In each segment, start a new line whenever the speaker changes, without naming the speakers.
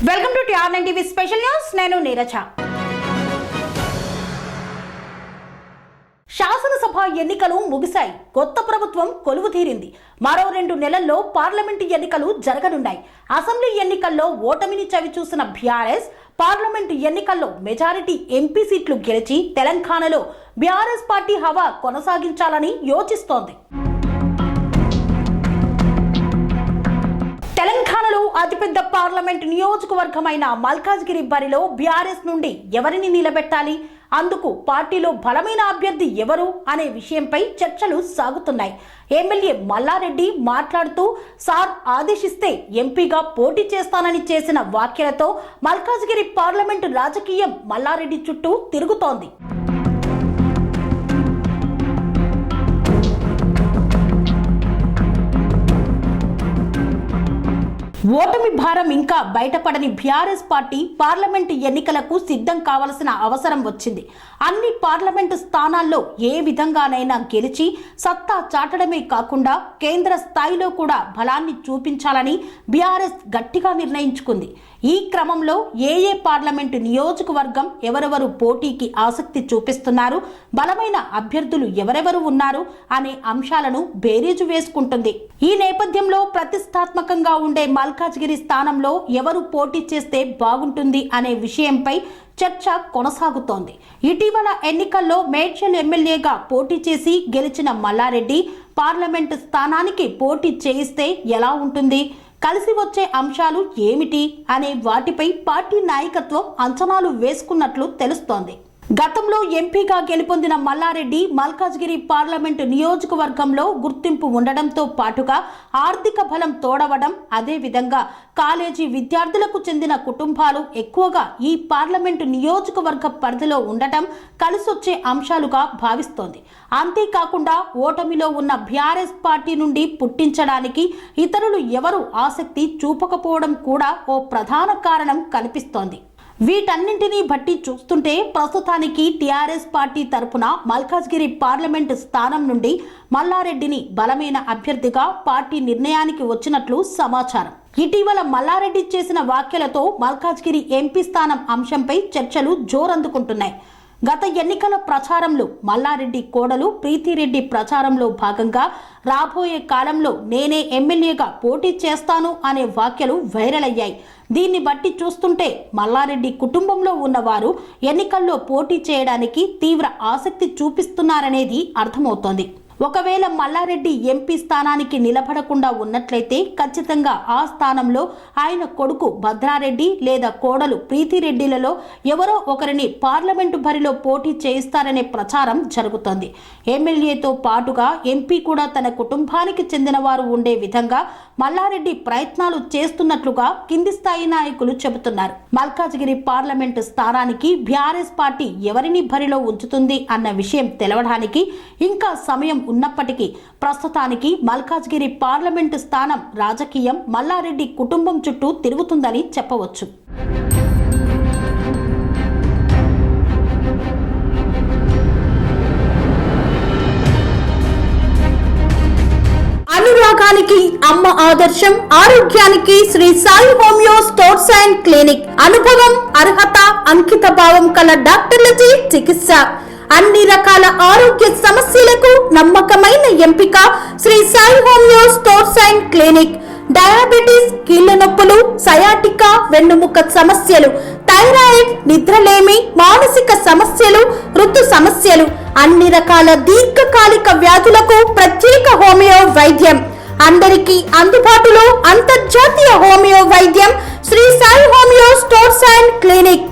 Welcome to TR9 TV special news. నేను నీరజ. శాసనసభ ఎన్నికలు ముగిశాయి. కొత్త ప్రభుత్వం కొలువు తీరింది. మరో 2 నెలల్లో పార్లమెంటు ఎన్నికలు జరగనున్నాయి. అసెంబ్లీ ఎన్నికల్లో ఓటమిని చవిచూసిన బీఆర్ఎస్ పార్లమెంటు ఎన్నికల్లో మెజారిటీ ఎంపీ సీట్లు గెలిచి తెలంగాణలో బీఆర్ఎస్ పార్టీ హవా కొనసాగించాలని యోచిస్తోంది. తెలంగాణలో అతిపెద్ద పార్లమెంట్ నియోజకవర్గమైన మల్కాజ్గిరి బరిలో బీఆర్ఎస్ నుండి ఎవరిని నిలబెట్టాలి, అందుకు పార్టీలో బలమైన అభ్యర్థి ఎవరు అనే విషయంపై చర్చలు సాగుతున్నాయి. ఎమ్మెల్యే మల్లారెడ్డి మాట్లాడుతూ సార్ ఆదేశిస్తే ఎంపీగా పోటీ చేస్తానని చేసిన వ్యాఖ్యలతో మల్కాజ్గిరి పార్లమెంటు రాజకీయం మల్లారెడ్డి చుట్టూ తిరుగుతోంది. ఓటమి భారం ఇంకా బయటపడని బీఆర్ఎస్ పార్టీ పార్లమెంటు ఎన్నికలకు సిద్ధం కావాల్సిన అవసరం వచ్చింది. అన్ని పార్లమెంటు స్థానాల్లో ఏ విధంగానైనా గెలిచి సత్తా చాటడమే కాకుండా కేంద్ర స్థాయిలో కూడా బలాన్ని చూపించాలని బీఆర్ఎస్ గట్టిగా నిర్ణయించుకుంది. ఈ క్రమంలో ఏ పార్లమెంటు నియోజకవర్గం ఎవరెవరు పోటీకి ఆసక్తి చూపిస్తున్నారు, బలమైన అభ్యర్థులు ఎవరెవరు ఉన్నారు అనే అంశాలను బేరీజు వేసుకుంటుంది. ఈ నేపథ్యంలో ప్రతిష్టాత్మకంగా ఉండే మల్కాజ్గిరి స్థానంలో ఎవరు పోటీ చేస్తే బాగుంటుంది అనే విషయంపై చర్చ కొనసాగుతోంది. ఇటీవల ఎన్నికల్లో మేడ్చల్ ఎమ్మెల్యేగా పోటీ చేసి గెలిచిన మల్లారెడ్డి పార్లమెంటు స్థానానికి పోటీ చేయిస్తే ఎలా ఉంటుంది, కలిసి వచ్చే అంశాలు ఏమిటి అనే వాటిపై పార్టీ నాయకత్వం అంచనాలు వేసుకున్నట్లు తెలుస్తోంది. గతంలో ఎంపీగా గెలుపొందిన మల్లారెడ్డి మల్కాజ్గిరి పార్లమెంటు నియోజకవర్గంలో గుర్తింపు ఉండడంతో పాటుగా ఆర్థిక బలం తోడవడం, అదేవిధంగా కాలేజీ విద్యార్థులకు చెందిన కుటుంబాలు ఎక్కువగా ఈ పార్లమెంటు నియోజకవర్గ పరిధిలో ఉండటం కలిసొచ్చే అంశాలుగా భావిస్తోంది. అంతేకాకుండా ఓటమిలో ఉన్న బీఆర్ఎస్ పార్టీ నుండి పుట్టించడానికి ఇతరులు ఎవరు ఆసక్తి చూపకపోవడం కూడా ఓ ప్రధాన కారణం కనిపిస్తోంది. వీటన్నింటినీ బట్టి చూస్తుంటే ప్రస్తుతానికి టీఆర్ఎస్ పార్టీ తరపున మల్కాజ్గిరి పార్లమెంటు స్థానం నుండి మల్లారెడ్డిని బలమైన అభ్యర్థిగా పార్టీ నిర్ణయానికి వచ్చినట్లు సమాచారం. ఇటీవల మల్లారెడ్డి చేసిన వ్యాఖ్యలతో మల్కాజ్గిరి ఎంపీ స్థానం అంశంపై చర్చలు జోరందుకుంటున్నాయి. గత ఎన్నికల ప్రచారంలో మల్లారెడ్డి కోడలు ప్రీతిరెడ్డి ప్రచారంలో భాగంగా రాబోయే కాలంలో నేనే ఎమ్మెల్యేగా పోటీ చేస్తాను అనే వ్యాఖ్యలు వైరల్ అయ్యాయి. దీన్ని బట్టి చూస్తుంటే మల్లారెడ్డి కుటుంబంలో ఉన్నవారు ఎన్నికల్లో పోటీ చేయడానికి తీవ్ర ఆసక్తి చూపిస్తున్నారనేది అర్థమవుతోంది. ఒకవేళ మల్లారెడ్డి ఎంపీ స్థానానికి నిలబడకుండా ఉన్నట్లయితే ఖచ్చితంగా ఆ స్థానంలో ఆయన కొడుకు భద్రారెడ్డి లేదా కోడలు ప్రీతిరెడ్డిలలో ఎవరో ఒకరిని పార్లమెంటు బరిలో పోటీ చేయిస్తారనే ప్రచారం జరుగుతోంది. ఎమ్మెల్యేతో పాటుగా ఎంపీ కూడా తన కుటుంబానికి చెందిన వారు ఉండే విధంగా మల్లారెడ్డి ప్రయత్నాలు చేస్తున్నట్లుగా కింది స్థాయి నాయకులు చెబుతున్నారు. మల్కాజ్గిరి పార్లమెంటు స్థానానికి బీఆర్ఎస్ పార్టీ ఎవరిని బరిలో ఉంచుతుంది అన్న విషయం తెలవడానికి ఇంకా సమయం ఉన్నప్పటికీ ప్రస్తుతానికి మల్కాజ్గిరి పార్లమెంటు స్థానం రాజకీయం మల్లారెడ్డి కుటుంబం చుట్టూ తిరుగుతుందని చెప్పవచ్చు. అనురాగానికి అమ్మ ఆదర్శం, ఆరోగ్యానికి Shri Sai homeo stores and clinic. అనుభవం, అర్హత, అంకిత భావం కల డాక్టర్లచే చికిత్స. అన్ని రకాల ఆరోగ్య సమస్యలకు నమ్మకమైన ఎంపిక Shri Sai homeo stores and clinic. Diabetes, కీళ్ల నొప్పులు, సయాటికా, వెన్నుముక సమస్యలు, థైరాయిడ్, నిద్రలేమి, మానసిక సమస్యలు, ఋతు సమస్యలు, అన్ని రకాల దీర్ఘకాలిక వ్యాధులకు ప్రత్యేక హోమియో వైద్యం. అందరికీ అందుబాటులో అంతర్జాతీయ హోమియో వైద్యం Sri Sai homeo stores and clinic.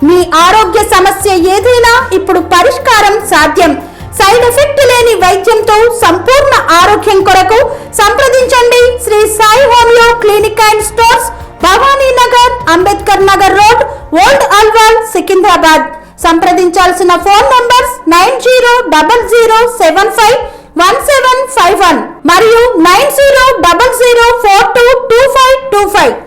మీ ఆరోగ్య సమస్య ఏదైనా ఇప్పుడు పరిష్కారం సాధ్యం. సైడ్ ఎఫెక్ట్ లేని వైద్యంతో సంపూర్ణ ఆరోగ్యం కొరకు సంప్రదించండి Sri Sai homeo clinic and stores, Bhavani Nagar, Ambedkar Nagar road, old Alwal, Secunderabad. సంప్రదించాల్సిన ఫోన్ నంబర్స్ 9000751751 మరియు 9000422525.